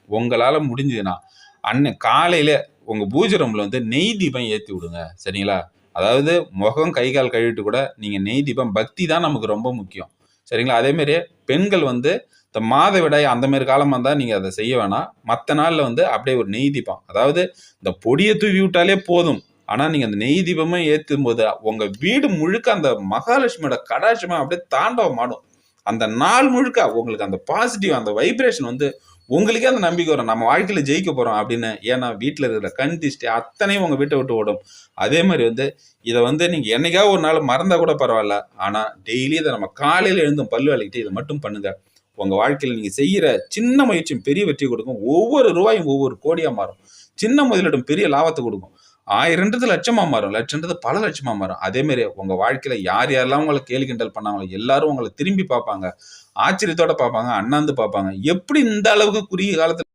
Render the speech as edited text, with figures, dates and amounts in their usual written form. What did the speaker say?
உங்களால முடிஞ்சதுன்னா, காலையில உங்க பூஜை ரூம்ல வந்து நெய் தீபம் ஏத்தி விடுங்க. சரிங்களா? அதாவது முகம், கை, கால் கழுவிட்டு கூட நீங்க நெய் தீபம் பக்தி தான் நமக்கு ரொம்ப முக்கியம். சரிங்களா? அதே மாரி பெண்கள் வந்து இந்த மாதவிடாய் அந்த மாரி காலமா இருந்தா நீங்க அத செய்ய வேணாம். மத்த நாள்ல வந்து அப்படியே ஒரு நெய் தீபம். அதாவது இந்த பொடிய தூவி விட்டாலே போதும். ஆனா நீங்க அந்த நெய் தீபமே ஏத்தும்போது, உங்க வீடு முழுக்க அந்த மகாலட்சுமியோட கடாட்சமா அப்படியே தாண்டவம் ஆடும். அந்த நாள் முழுக்க உங்களுக்கு அந்த பாசிட்டிவ் அந்த வைப்ரேஷன் வந்து உங்களுக்கே அந்த நம்பிக்கை வரும். நம்ம வாழ்க்கையில ஜெயிக்க போறோம் அப்படின்னு. ஏன்னா வீட்ல இருக்கிற கண் திஷ்டி அத்தனையும் உங்க வீட்ட விட்டு ஓடும். அதே மாரி வந்து இத வந்து நீங்க என்னைக்காவது ஒரு நாள் மறந்தா கூட பரவால்ல. ஆனா டெய்லி இத நம்ம காலையில எழுந்து பல் வெளக்கிட்டு இத மட்டும் பண்ணுங்க. உங்க வாழ்க்கையில நீங்க செய்யற சின்ன முயற்சியும் பெரிய வெற்றி கொடுக்கும். ஒவ்வொரு ரூபாயும் ஒவ்வொரு கோடியா மாறும். சின்ன முதலீடும் பெரிய லாபத்த கொடுக்கும். 1000ன்றது லட்சமா மாறும். லட்சம்ன்றது பல லட்சமா மாறும். அதே மாரி உங்க வாழ்க்கையில யார் யாரெல்லாம் உங்கள கேலி கிண்டல் பண்ணாங்களோ, எல்லாரும் உங்கள திரும்பி பார்ப்பாங்க. ஆச்சரியத்தோட பார்ப்பாங்க. அண்ணாந்து பார்ப்பாங்க. எப்படி இந்த அளவுக்கு குறுகிய காலத்துல